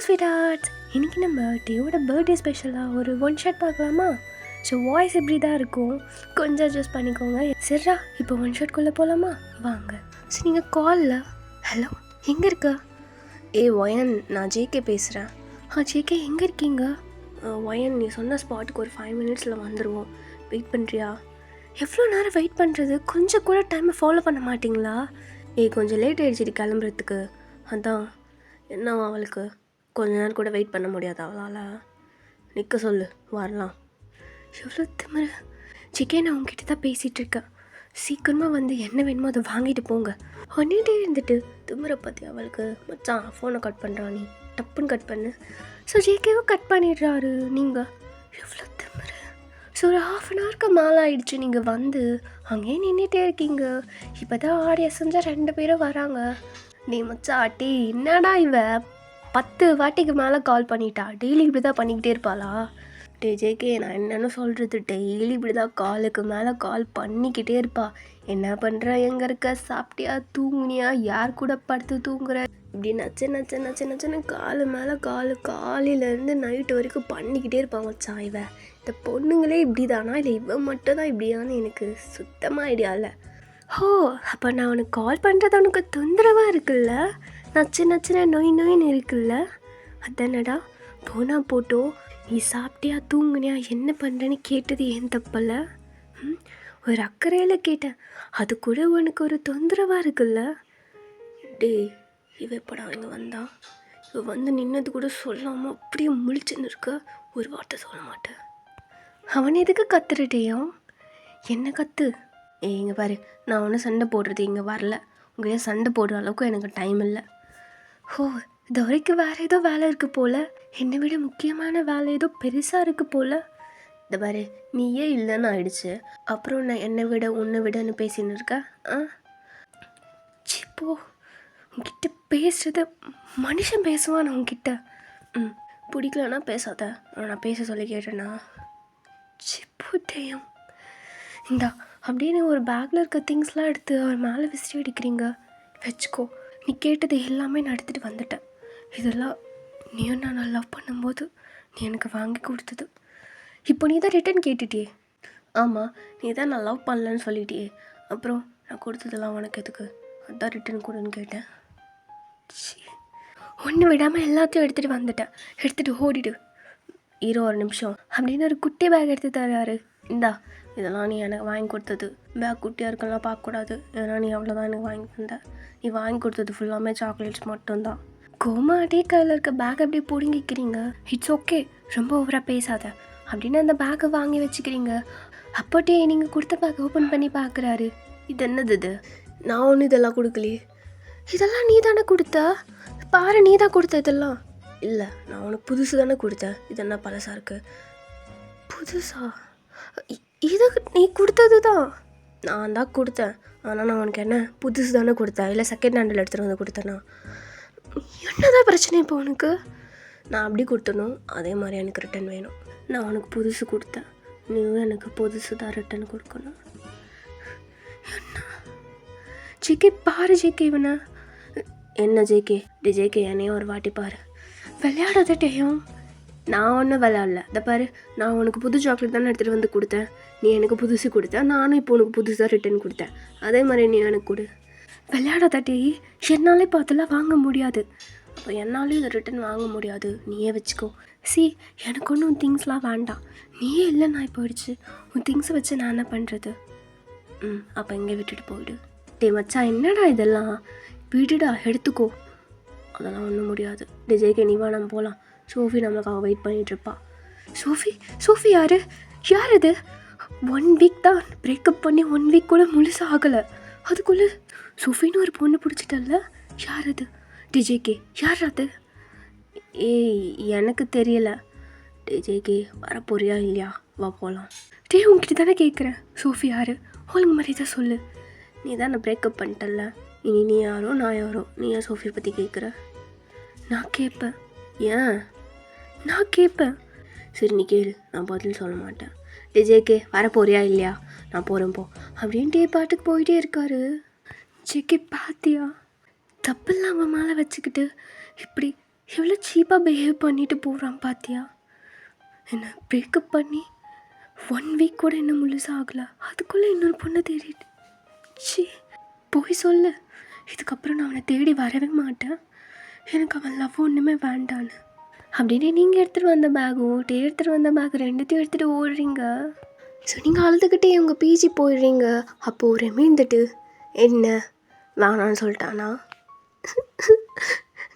Sweet hearts. இன்றைக்கி நம்ம டேயோட birthday ஸ்பெஷலாக ஒரு ஒன் ஷாட் பார்க்கலாமா? ஸோ வாய்ஸ் இப்படி தான் இருக்கும், கொஞ்சம் அட்ஜஸ்ட் பண்ணிக்கோங்க. சரிடா, இப்போ ஒன் ஷாட்குள்ளே போகலாமா? வாங்க. சரி, நீங்கள் காலில் ஹலோ எங்கே இருக்கா? ஒயன், நான் ஜேகே பேசுகிறேன். ஜேகே எங்கே இருக்கீங்க? ஒயன், நீ சொன்ன ஸ்பாட்டுக்கு ஒரு 5 மினிட்ஸில் வந்துடுவோம். வெயிட் பண்ணுறியா? எவ்வளோ நேரம் வெயிட் பண்ணுறது? கொஞ்சம் கூட டைமை ஃபாலோ பண்ண மாட்டிங்களா? கொஞ்சம் லேட் ஆகிடுச்சிட்டு கிளம்புறதுக்கு. அதான் என்னவா அவளுக்கு கொஞ்ச நேரம் கூட வெயிட் பண்ண முடியாது அவளால். நிற்க சொல்லு, வரலாம். எவ்வளோ திமிரு. சிக்கே, நான் உங்ககிட்ட தான் பேசிகிட்டு இருக்கேன். சீக்கிரமாக வந்து என்ன வேணுமோ அதை வாங்கிட்டு போங்க. ஒன்னிட்டே இருந்துட்டு திமிரை பற்றி அவளுக்கு. மச்சான், ஃபோனை கட் பண்ணுறான், நீ டப்புன்னு கட் பண்ணு. ஸோ ஜேகேவும் கட் பண்ணிடுறாரு. நீங்கள் எவ்வளோ திமிரு. ஸோ ஒரு 1/2 அன் ஹவருக்கு மேலே ஆயிடுச்சு நீங்கள் வந்து அங்கேயே நின்றுட்டே இருக்கீங்க. இப்போ தான் ஆடியோ செஞ்சால் 2 பேரும் வராங்க. நீ மச்சாட்டி, என்னடா இவ 10 வாட்டிக்கு மேலே கால் பண்ணிட்டா? டெய்லி இப்படி தான் பண்ணிக்கிட்டே இருப்பாளா? ஜேகே, நான் என்னென்னு சொல்கிறது, டெய்லி இப்படி தான் காலுக்கு மேலே கால் பண்ணிக்கிட்டே இருப்பா. என்ன பண்ணுற, எங்கே இருக்க, சாப்பிட்டியா, தூங்குனியா, யார் கூட படுத்து தூங்குற, இப்படி நச்சுன்னு காலு மேலே காலையிலேருந்து நைட்டு வரைக்கும் பண்ணிக்கிட்டே இருப்பான் மச்சான். இந்த பொண்ணுங்களே இப்படி தானா, இல்லை இவன் மட்டும் தான் இப்படியான்னு எனக்கு சுத்தமாக ஐடியா இல்லை. அப்போ நான் உனக்கு கால் பண்ணுறது உனக்கு தொந்தரவாக இருக்குல்ல? நச்சுன்னு நோயின்னு இருக்குல்ல? அதானடா. போனால் போட்டோ, நீ சாப்பிட்டியா, தூங்குனியா, என்ன பண்ணுறேன்னு கேட்டது ஏன் தப்பல்ல? ஒரு அக்கறையில் கேட்டேன், அது கூட உனக்கு ஒரு தொந்தரவாக இருக்குல்ல? இவ எப்படா இங்கே வந்தா? இவ வந்து நின்னது கூட சொல்லாமல் அப்படியே முழிச்சுன்னு இருக்க, ஒரு வார்த்தை சொல்ல மாட்டேன். அவன் எதுக்கு கத்துறட்டேயும்? என்ன கத்து? இங்கே பாரு, நான் ஒன்றும் சண்டை போடுறது இங்கே வரல. உங்களையே சண்டை போடுற அளவுக்கு எனக்கு டைம் இல்லை. இது வரைக்கும் வேறு ஏதோ வேலை இருக்குது போல். என்னை விட முக்கியமான வேலை ஏதோ பெருசாக இருக்குது போல். இந்த பாரு, நீயே இல்லைன்னு ஆயிடுச்சு, அப்புறம் நான் என்னை விட உன்னை விடன்னு பேசின்னு இருக்கேன். சிப்போ, உங்ககிட்ட பேசுறது மனுஷன் பேசுவான் உங்ககிட்ட. பிடிக்கலன்னா பேசாத. நான் பேச சொல்லி கேட்டேன்னா சிப்போ டேயம். இந்தா அப்படின்னு ஒரு பேக்கில் இருக்க திங்ஸ்லாம் எடுத்து அவர் மேலே விசிறி அடிக்கிறீங்க. வச்சுக்கோ, நீ கேட்டது எல்லாமே நான் எடுத்துகிட்டு வந்துட்டேன். இதெல்லாம் நீயும் நான் லவ் பண்ணும்போது நீ எனக்கு வாங்கி கொடுத்தது. இப்போ நீ தான் ரிட்டன் கேட்டுட்டியே. ஆமாம், நீ தான் நான் லவ் பண்ணலன்னு சொல்லிட்டியே, அப்புறம் நான் கொடுத்ததெல்லாம் உனக்கு எதுக்கு? அதான் ரிட்டன் கொடுன்னு கேட்டேன். ஒன்று விடாமல் எல்லாத்தையும் எடுத்துகிட்டு வந்துட்டேன். எடுத்துகிட்டு ஓடிடு. ஒரு நிமிஷம் அப்படின்னு ஒரு குட்டி பேக் எடுத்து தராரு. இந்தா, இதெல்லாம் நீ எனக்கு வாங்கி கொடுத்தது. பேக் குட்டியாக இருக்கலாம், பார்க்கக்கூடாது. ஏன்னா நீ அவ்வளோதான் எனக்கு வாங்கி தந்த. நீ வாங்கி கொடுத்தது ஃபுல்லாமே சாக்லேட்ஸ் மட்டும்தான். கோமாட்டே கையில் இருக்க பேக் அப்படியே பிடுங்கிக்கிறீங்க. இட்ஸ் ஓகே, ரொம்ப ஓவராக பேசாத அப்படின்னு அந்த பேக்கை வாங்கி வச்சுக்கிறீங்க. அப்போட்டே நீங்கள் கொடுத்த பேக் ஓப்பன் பண்ணி பார்க்குறாரு. இது என்னது? இது நான் ஒன்றும் இதெல்லாம் கொடுக்கலையே. இதெல்லாம் நீ தானே கொடுத்த? பாரு, நீ தான் கொடுத்த இதெல்லாம். இல்லை, நான் உனக்கு புதுசு தானே கொடுத்தேன். இது என்ன பழசாக இருக்குது? புதுசா? இது நீ கொடுத்தது தான். நான் தான் கொடுத்தேன், ஆனால் நான் உனக்கு என்ன புதுசு தானே கொடுத்தேன், இல்லை செகண்ட் ஹேண்டில் எடுத்துகிட்டு வந்து கொடுத்தேன்னா? என்னதான் பிரச்சனை இப்போ உனக்கு? நான் அப்படி கொடுத்தனும், அதே மாதிரி எனக்கு ரிட்டன் வேணும். நான் உனக்கு புதுசு கொடுத்தேன், நீயும் எனக்கு புதுசு தான் ரிட்டன் கொடுக்கணும். என்ன ஜேகே, பாரு ஜேகே இவனை. என்ன ஜேகே? ஜேகே, என்னையும் ஒரு வாட்டி பாரு. விளையாடாதட்டையும். நான் ஒன்றும் விளையாடல. இதை பாரு, நான் உனக்கு புது சாக்லேட் தானே எடுத்துகிட்டு வந்து கொடுத்தேன். நீ எனக்கு புதுசு கொடுத்த, நானும் இப்போ உனக்கு புதுசாக ரிட்டன் கொடுத்தேன். அதே மாதிரி நீ எனக்கு கொடு. விளையாடாதட்டி. என்னாலே பார்த்தெல்லாம் வாங்க முடியாது. அப்போ என்னாலையும் இதை ரிட்டன் வாங்க முடியாது. நீயே வச்சுக்கோ. எனக்கு ஒன்றும் திங்ஸ்லாம் வேண்டாம். நீயே இல்லை, நான் போயிடுச்சு. உன் திங்ஸை வச்சு நான் என்ன பண்ணுறது? அப்போ இங்கே விட்டுட்டு போயிடு. மச்சா, என்னடா இதெல்லாம்? விடுடா, எடுத்துக்கோ. அதெல்லாம் ஒன்றும் முடியாது. ஜேகே, நீ வா, நம்ம போகலாம். சோஃபி நம்மளுக்காக வெயிட் பண்ணிகிட்ருப்பா. சோஃபி யார் அது? 1 வீக் தான் பிரேக்கப் பண்ணி 1 வீக் கூட முழுசாக ஆகலை. அதுக்குள்ளே சோஃபின்னு ஒரு பொண்ணு பிடிச்சிட்டல்ல? யார் அது? ஜேகே, யார் அது? எனக்கு தெரியலை. ஜேகே, வரப்போறியா இல்லையா? வா போகலாம். உங்ககிட்ட தானே கேட்குறேன். சோஃபி யார்? ஒழுங்கு மாதிரி தான் சொல்லு. நீ தானே பிரேக்கப் பண்ணிட்டல்ல, இனி நீ யாரோ நான் யாரோ. நீ ஏன் சோஃபியை பற்றி கேட்குற? நான் கேட்பேன். ஏன்? நான் கேட்பேன். சரி, நீ கேளு, நான் பதில் சொல்ல மாட்டேன். ஜேகே, வரப்போறியா இல்லையா? நான் போகிறேன் போ அப்படின்ட்டு பாட்டுக்கு போயிட்டே இருக்காரு. ஜேகே, பாத்தியா? தப்பு இல்லாமல் மேலே வச்சுக்கிட்டு இப்படி எவ்வளோ சீப்பாக பிஹேவ் பண்ணிட்டு போகிறான் பார்த்தியா? என்ன பிரேக்கப் பண்ணி 1 வீக் கூட என்ன முழுசாக ஆகலை, அதுக்குள்ளே இன்னொரு பொண்ணை தேடிட்டு. சி, போய் சொல்லு, இதுக்கப்புறம் நான் அவனை தேடி வரவே மாட்டேன், எனக்கு அவன் லவ் ஒன்றுமே வேண்டான்னு அப்படின்னு. நீங்கள் எடுத்துகிட்டு வந்த பேகும் எடுத்துகிட்டு வந்த பேக் ரெண்டுத்தையும் எடுத்துகிட்டு ஓடுறீங்க. ஸோ நீங்கள் அழுதுகிட்டே உங்கள் பிஜி போயிடுறீங்க. அப்போது ரெமி இருந்துட்டு என்ன வேணான்னு சொல்லிட்டானா?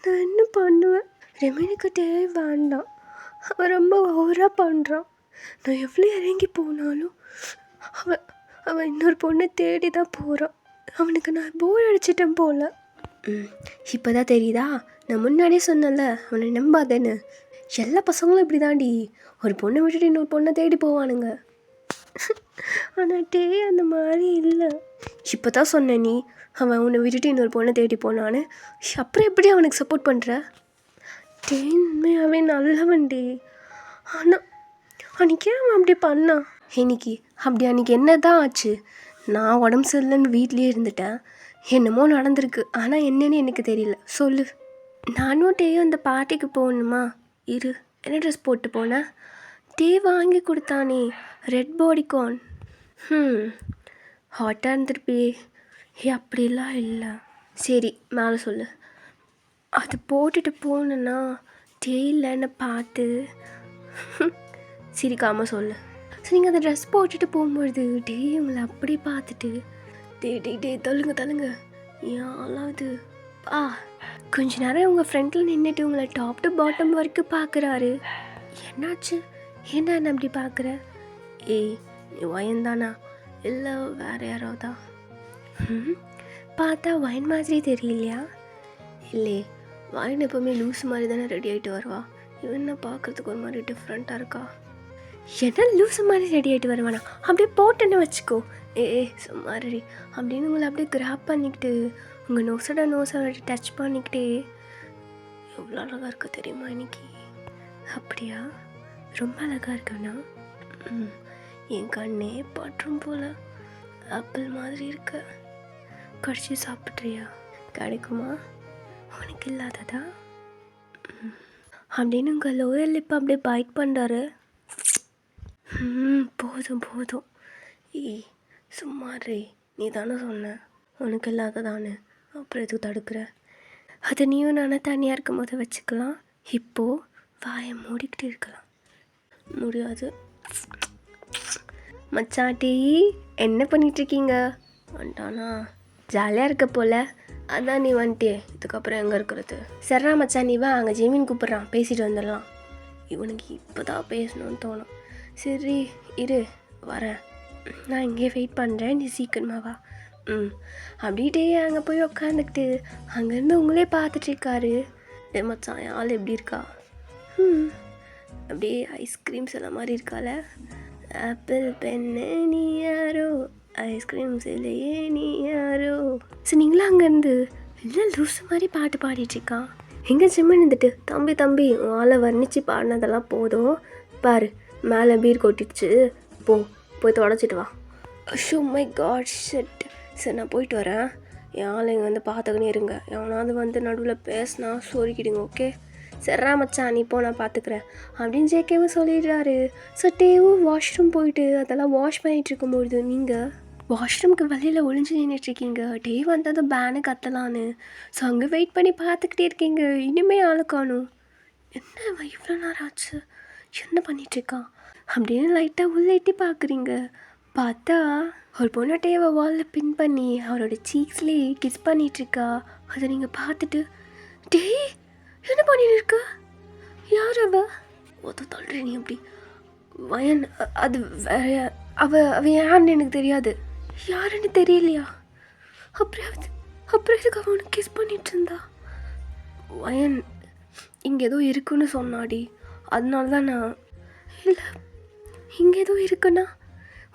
நான் என்ன பண்ணுவேன்? ரெமினுக்கிட்டே வேண்டாம், அவன் ரொம்ப ஓவராக பண்ணுறான். நான் எவ்வளோ இறங்கி போனாலும் அவன் இன்னொரு பொண்ணை தேடி தான் போகிறான். அவனுக்கு நான் போர் அடிச்சிட்டேன் போல். இப்போ தான் தெரியுதா? நான் முன்னாடியே சொன்னேன்ல அவனை நம்பாதேன்னு. எல்லா பசங்களும் இப்படி தாண்டி, ஒரு பொண்ணை விட்டுட்டு இன்னொரு பொண்ணை தேடி போவானுங்க. ஆனால் டே அந்த மாதிரி இல்லை. இப்போ தான் சொன்னேன் நீ அவன் உன்னை விட்டுட்டு இன்னொரு பொண்ணை தேடி போனான்னு. அப்புறம் எப்படி அவனுக்கு சப்போர்ட் பண்ணுற? டே உண்மையாகவே நல்லவன் டே. ஆனால் அன்றைக்கி அவன் அப்படி பண்ணான். அன்றைக்கி என்ன தான் ஆச்சு? நான் உடம்பு சரியில்லைன்னு வீட்லேயே இருந்துட்டேன், என்னமோ நடந்திருக்கு. ஆனால் என்னன்னு எனக்கு தெரியல, சொல்லு. நானும் டேயும் அந்த பார்ட்டிக்கு போகணுமா? இரு, என்ன ட்ரெஸ் போட்டு போனேன்? டே வாங்கி கொடுத்தானே, ரெட் பாடிகான். ஹாட்டாக இருந்திருப்பியே. அப்படிலாம் இல்லை. சரி மேலே சொல்லு. அது போட்டுட்டு போனேன்னா டே இல்லைன்னு பார்த்து சிரிக்காமல் சொல்லு. ஸோ நீங்கள் அந்த ட்ரெஸ் போட்டுட்டு போகும்பொழுது டே உங்களை அப்படி பார்த்துட்டு டே தள்ளுங்க யாராவது கொஞ்ச நேரம் உங்கள் ஃப்ரெண்டில் நின்றுட்டு உங்களை டாப் டு பாட்டம் வரைக்கும் பார்க்குறாரு. என்னாச்சு? ஏன்னா என்ன அப்படி பார்க்குற? ஏய் நீ வயன்தானா இல்லை வேறு யாராவதா? பார்த்தா வயன் மாதிரி தெரியலையா? இல்லை, வயன் எப்போவுமே லூஸ் மாதிரி தானே ரெடி ஆகிட்டு வருவா. இவனை பார்க்குறதுக்கு ஒரு மாதிரி டிஃப்ரெண்ட்டாக இருக்கா. என்ன லூஸ் மாதிரி ரெடி ஆகிட்டு வருவானா? அப்படியே போட்டுன்னு வச்சுக்கோ. சும்மா ரெடி அப்படின்னு உங்களை அப்படியே கிராப் பண்ணிக்கிட்டு உங்கள் நோசோட டச் பண்ணிக்கிட்டே எவ்வளோ அழகாக இருக்க தெரியுமா இன்னைக்கு? அப்படியா? ரொம்ப அழகாக இருக்கண்ணா. என் கண்ணே பற்றும் போல் ஆப்பிள் மாதிரி இருக்க. கடிச்சு சாப்பிட்றியா? கிடைக்குமா? உனக்கு இல்லாததா? அப்படின்னு உங்கள் லோயல் லிப்பை அப்படியே பைட் பண்ணுறாரு. போதும் ஏய் சும்மா ரே, நீ தானே சொன்ன உனக்கு இல்லாததானு, அப்புறம் எதுக்கு தடுக்கிற? அதை நீயும் நானும் தனியாக இருக்கும் போது வச்சுக்கலாம். இப்போது வாயை மூடிக்கிட்டு இருக்கலாம் முடியாது. மச்சாட்டி என்ன பண்ணிகிட்ருக்கீங்க? வந்துட்டானா? ஜாலியாக இருக்க போல், அதான் நீ வந்துட்டே. இதுக்கப்புறம் எங்கே இருக்கிறது? சரிடா மச்சான், நீ வா, அங்கே ஜெமீன் கூப்பிட்றான், பேசிட்டு வந்துடலாம். இவனுக்கு இப்போ தான் பேசணும்னு தோணும். சரி இரு வரேன், நான் இங்கே வெயிட் பண்ணுறேன், நீ சீக்கிரமா வா. அப்படின்ட்டே அங்கே போய் உக்காந்துக்கிட்டு அங்கேருந்து உங்களே பார்த்துட்ருக்காரு. மச்சான் ஆள் எப்படி இருக்கா? அப்படியே ஐஸ்கிரீம்ஸ் எல்லாம் மாதிரி இருக்கால. ஆப்பிள் பெண்ணு நீ யாரோ, ஐஸ்கிரீம்ஸ் இல்லையே நீ யாரோ. சரி நீங்களும் அங்கேருந்து இல்லை லூஸ் மாதிரி பாட்டு பாடிட்டுருக்கான். எங்கே ஜிம்மன் இருந்துட்டு தம்பி ஆளை வர்ணித்து பாடினதெல்லாம் போதும் பாரு, மேலே பீர் கொட்டிடுச்சு, போய் தொடச்சிட்டு வா. Oh my god shit. சரி நான் போயிட்டு வரேன், என் ஆளை இங்கே வந்து பார்த்துக்கினே இருங்க. எவனாவது வந்து நடுவில் பேசினா சொருக்கிடுங்க, ஓகே? சரிடா மச்சான், நீ போ, நான் பார்த்துக்கிறேன் அப்படின்னு ஜேகேவும் சொல்லிடுறாரு. ஸோ டேவும் வாஷ்ரூம் போயிட்டு அதெல்லாம் வாஷ் பண்ணிகிட்டு இருக்கும்பொழுது நீங்கள் வாஷ்ரூம்க்கு வெளியில் ஒளிஞ்சு நின்றுட்டுருக்கீங்க. டே வந்தது பேனு கத்தலான்னு. ஸோ அங்கே வெயிட் பண்ணி பார்த்துக்கிட்டே இருக்கீங்க. இனிமேல் ஆளை காணும். என்ன இவ்வளோ நேரம் ஆச்சு, என்ன பண்ணிகிட்ருக்கான் அப்படின்னு லைட்டாக உள்ளே எட்டி பார்க்குறீங்க. பார்த்தா ஒரு பொண்ணு டேவை வாலில் பின் பண்ணி அவரோட சீக்ஸ்லேயே கிஸ் பண்ணிகிட்ருக்கா. அதை நீங்கள் பார்த்துட்டு டே என்ன பண்ணிட்டு இருக்க? யார் அவ? ஒத்த தள்ளுற நீ அப்படி வயன்? அது வேற, அவ யாருன்னு எனக்கு தெரியாது. யாருன்னு தெரியலையா? அப்புறம் இதுக்கு அவனுக்கு கிஸ் பண்ணிட்டு இருந்தா. வயன் இங்கே ஏதோ இருக்குன்னு சொன்னாடி, அதனால தான் நான். இல்லை இங்கே ஏதோ இருக்குன்னா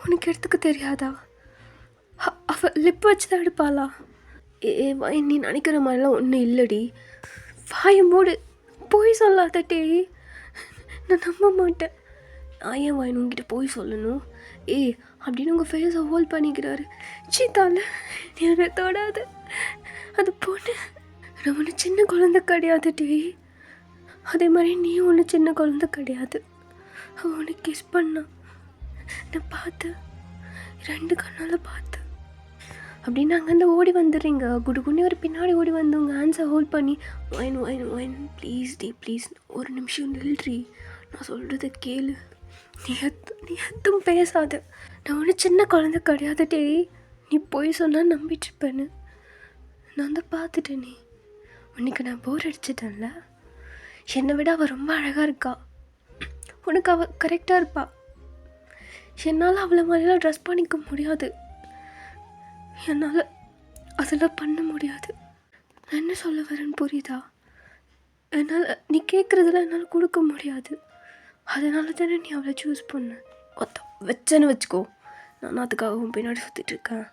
உனக்கு எடுத்துக்க தெரியாதா? அவ லிப் வச்சு தான் எடுப்பாளா? வயன் நீ நினைக்கிற மாதிரிலாம் ஒன்றும் இல்லடி. வாயை மூடு, போய் சொல்லாதட்டே, நான் நம்ப மாட்டேன். நான் ஏன் வாயின் உங்ககிட்ட போய் சொல்லணும்? அப்படின்னு உங்கள் ஃபேஸை ஹோல்ட் பண்ணிக்கிறாரு. சீத்தால நீ அதை தொடாது, அது பொண்ணு, நான் ஒன்று சின்ன குழந்தை கிடையாது டே. அதே மாதிரி நீ ஒன்று சின்ன குழந்தை கிடையாது. அவன் உன்னை கிஸ் பண்ணான், நான் பார்த்தேன், 2 கண்ணால் பார்த்தேன். அப்படின்னு அங்கேருந்து ஓடி வந்துடுறீங்க. குடுகுன்னு ஒரு பின்னாடி ஓடி வந்து உங்கள் ஹேண்ட்ஸை ஹோல்ட் பண்ணி ஒயின் ப்ளீஸ் ப்ளீஸ் ஒரு நிமிஷம் நில்றி, நான் சொல்கிறத கேளு, நீ எதுவும் பேசாத, நான் ஒன்று சின்ன குழந்தை கிடையாது டே, நீ போய் சொன்னால் நம்பிட்டுருப்பேன்னு நான் தான் பார்த்துட்டேன். நீ உனக்கு நான் போர் அடிச்சிட்டேன்ல, என்னை விட அவள் ரொம்ப அழகாக இருக்கா, உனக்கு அவள் கரெக்டாக இருப்பா, என்னால் அவளை மாதிரிலாம் ட்ரெஸ் பண்ணிக்க முடியாது, என்னால் அதெல்லாம் பண்ண முடியாது. நான் என்ன சொல்ல வரேன்னு புரியுதா? என்னால் நீ கேட்குறதுல என்னால் கொடுக்க முடியாது, அதனால தானே நீ அவளை சூஸ் பண்ண. ஒத்த வச்சேன்னு வச்சுக்கோ, நான் அதுக்காகவும் பின்னாடி சுற்றிட்டுருக்கேன்.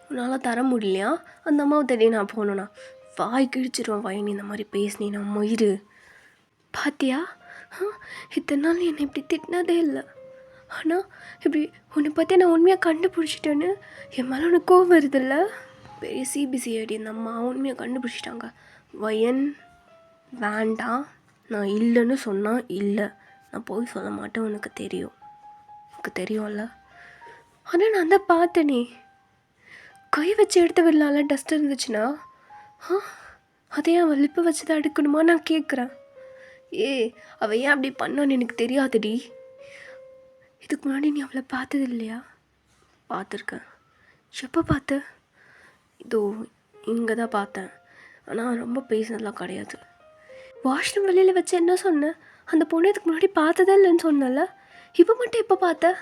உன்னால் தர முடியலையா? அந்த அம்மாவை தேடி நான் போகணுண்ணா வாய் கிழிச்சிருவேன். வாய் நீ இந்த மாதிரி பேசினீன்னா மயிறு பாத்தியா? இத்தனை நாள் என்னை இப்படி திட்டினதே இல்லை, ஆனால் இப்படி உன்னை பற்றி நான் உண்மையாக கண்டுபிடிச்சிட்டேன்னு என் மேலே உனக்கு கோவம் வருதில்ல? பெரிய சிபிசிஐடி இந்த அம்மா உண்மையாக கண்டுபிடிச்சிட்டாங்க. வயன் வேண்டாம், நான் இல்லைன்னு சொன்னால் இல்லை, நான் போய் சொல்ல மாட்டேன், உனக்கு தெரியும், எனக்கு தெரியும்ல. ஆனால் நான் தான் பார்த்தேனே, கை வச்சு எடுத்து விடலாம்ல டஸ்ட் இருந்துச்சுன்னா. அதே அவன் லிப்பை வச்சு தான் எடுக்கணுமா நான் கேட்குறேன். அவள் ஏன் அப்படி பண்ணான்னு எனக்கு தெரியாதுடி. இதுக்கு முன்னாடி நீ அவளை பார்த்தது இல்லையா? பார்த்துருக்கேன். எப்போ பார்த்த? இதோ இங்கே தான் பார்த்தேன், ஆனால் ரொம்ப பேசினதெல்லாம் கிடையாது. வாஷ்ரூம் வெளியில் வச்சு என்ன சொன்னேன்? அந்த பொண்ணு இதுக்கு முன்னாடி பார்த்ததே இல்லைன்னு சொன்னல, இப்போ மட்டும் எப்போ பார்த்த?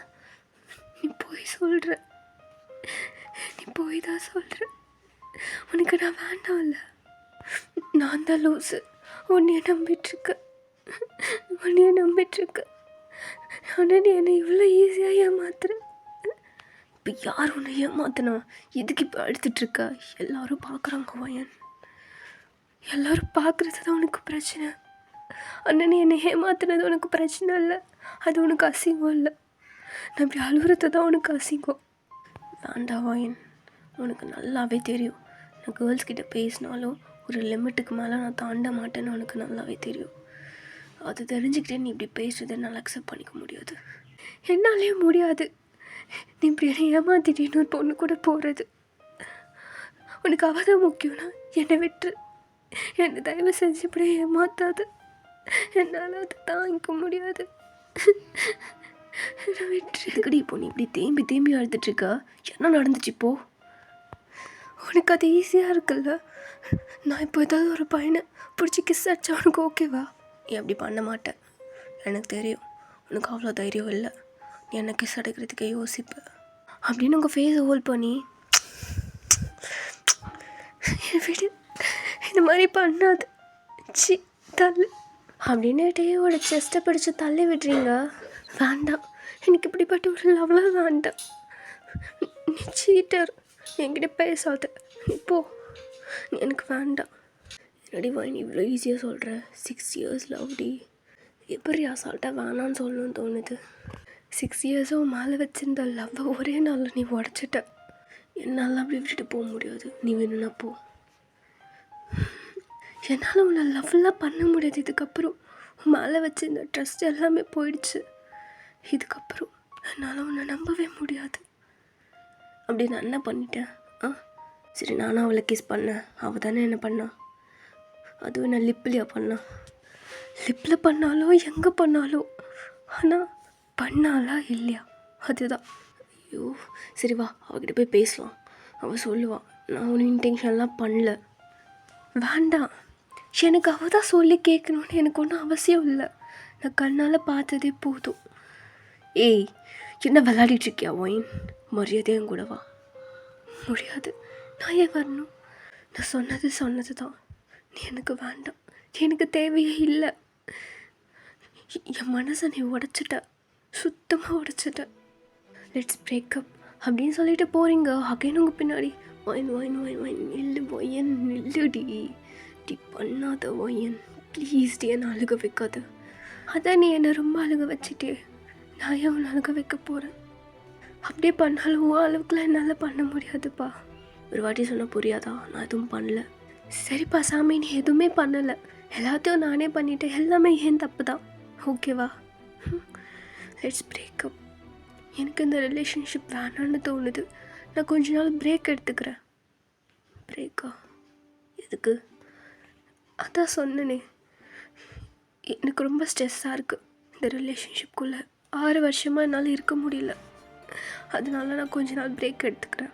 நீ போய் சொல்கிற, நீ போய் தான் சொல்கிற. உனக்கு நான் வேண்டாம் இல்லை, நான் தான் லூஸு, உன்னைய நம்பிட்டுருக்க. ஆனால் நீ என்னை இவ்வளோ ஈஸியாக ஏமாத்துற. இப்போ யார் உன்னை ஏமாத்தினா? எதுக்கு இப்போ அழுத்துட்ருக்க? எல்லோரும் பார்க்குறாங்க வயன், எல்லோரும் பார்க்குறது தான் உனக்கு பிரச்சனை. ஆனால் நீ என்னை ஏமாத்துனது உனக்கு பிரச்சனை இல்லை, அது உனக்கு அசிங்கம் இல்லை. நான் இப்படி அழுகுறது தான் உனக்கு அசிங்கம். வேண்டாம் வயன், உனக்கு நல்லாவே தெரியும், நான் கேர்ள்ஸ்கிட்ட பேசினாலும் ஒரு லிமிட்டுக்கு மேலே நான் தாண்ட மாட்டேன்னு உனக்கு நல்லாவே தெரியும். அது தெரிஞ்சுக்கிட்டே நீ இப்படி பேசுறதை என்னால் அக்செப்ட் பண்ணிக்க முடியாது. என்னாலே முடியாது. நீ இப்படி என்னை ஏமாத்திட்டு இன்னொரு பொண்ணு கூட போகிறது. உனக்கு அவதான் முக்கியம்னா என்னை விட்டு, என்னை தயவு செஞ்சு இப்படி ஏமாத்தாது. என்னால் அதை தாங்கிக்க முடியாது. என்னை விட்டு இதுக்கடி இப்போ நீ இப்படி தேம்பி அழுதுட்ருக்கா? என்ன நடந்துச்சு இப்போ? உனக்கு அது ஈஸியாக இருக்குல்ல. நான் இப்போ ஏதாவது ஒரு பையனை பிடிச்சி கிஸ் அடிச்சா உனக்கு ஓகேவா? நீ அப்படி பண்ண மாட்டேன், எனக்கு தெரியும். உனக்கு அவ்வளோ தைரியம் இல்லை, நீ என்ன கிஸ் அடிக்கிறதுக்கே யோசிப்ப அப்படின்னு உங்கள் ஃபேஸை ஹோல்ட் பண்ணி விடு, இந்த மாதிரி பண்ணாது, சி தள்ளு அப்படின்னு டேயோட செஸ்ட்டை பிடிச்சி தள்ளி விடுறீங்க. வேண்டாம், எனக்கு இப்படிப்பட்ட ஒரு லவ்லாம் வேண்டாம். நீ சீட்டர், என்கிட்ட பேசாத, நீ போ, நீ எனக்கு வேண்டாம். என்னடி வாய் நீ இவ்வளோ ஈஸியாக சொல்கிற? 6 years லவ் டி, எப்படி அசால்ட்டாக வேணான்னு சொல்லணும்னு தோணுது? 6 yearsம் மேலே வச்சுருந்த லவ்வை ஒரே நாளில் நீ உடச்சிட்ட. என்னால் அப்படி விட்டுட்டு போக முடியாது, நீ வேணும்னா போ. என்னால் உன்னை லவ்லாம் பண்ண முடியாது. இதுக்கப்புறம் உன் மேலே வச்சுருந்த ட்ரஸ்ட் எல்லாமே போயிடுச்சு. இதுக்கப்புறம் என்னால் உன்னை நம்பவே முடியாது. அப்படி நான் என்ன பண்ணிட்டேன்? சரி, நானும் அவளை கிஸ் பண்ணேன், அவள் தானே என்ன பண்ணா? அதுவும் நான் லிப்லையா பண்ணான்? லிப்பில் பண்ணாலோ எங்கே பண்ணாலோ, ஆனால் பண்ணாலா இல்லையா அதுதான். ஐயோ சரி வா, அவகிட்ட போய் பேசலாம். அவள் சொல்லுவாள் நான் ஒன்றும் இன்டென்ஷன்லாம் பண்ணல. வேண்டாம், எனக்கு அவள் தான் சொல்லி கேட்கணுன்னு எனக்கு ஒன்றும் அவசியம் இல்லை. நான் கண்ணால் பார்த்ததே போதும். என்ன விளையாடிட்டுருக்கியா ஒயின்? மரியாதையும் கூட வா. முடியாது, நான் ஏன் வரணும்? நான் சொன்னது தான். நீ எனக்கு வேண்டாம், எனக்கு தேவையே இல்லை. என் மனசை நீ உடைச்சிட்ட, சுத்தமாக உடைச்சிட்ட. லெட்ஸ் பிரேக்கப் அப்படின்னு சொல்லிட்டு போகிறீங்க. அகைன் உங்கள் பின்னாடி ஒயின் நில்லு ஒயன், நில்லுடி, டி பண்ணாத ஒயன், ப்ளீஸ் டி என்னை அழுக வைக்காத. அதான் நீ என்னை ரொம்ப அழுக வச்சுட்டே, நான் ஏன் உன்னை அழுக வைக்க போகிறேன்? அப்படியே பண்ணாலும் ஓ அளவுக்குலாம் என்னால் பண்ண முடியாதுப்பா. ஒரு வாட்டி சொன்னால் புரியாதா? நான் எதுவும் பண்ணல. சரிப்பா சாமி, நீ எதுவுமே பண்ணலை, எல்லாத்தையும் நானே பண்ணிவிட்டு எல்லாமே ஏன் தப்பு தான், ஓகேவா? Let's breakup. எனக்கு இந்த ரிலேஷன்ஷிப் வேணான்னு தோணுது. நான் கொஞ்ச நாள் பிரேக் எடுத்துக்கிறேன். பிரேக்கா? எதுக்கு? அதான் சொன்னனே, எனக்கு ரொம்ப ஸ்ட்ரெஸ்ஸாக இருக்குது இந்த ரிலேஷன்ஷிப்குள்ளே. 6 வருஷமாக என்னால் இருக்க முடியல. அதனால நான் கொஞ்ச நாள் பிரேக் எடுத்துக்கிறேன்.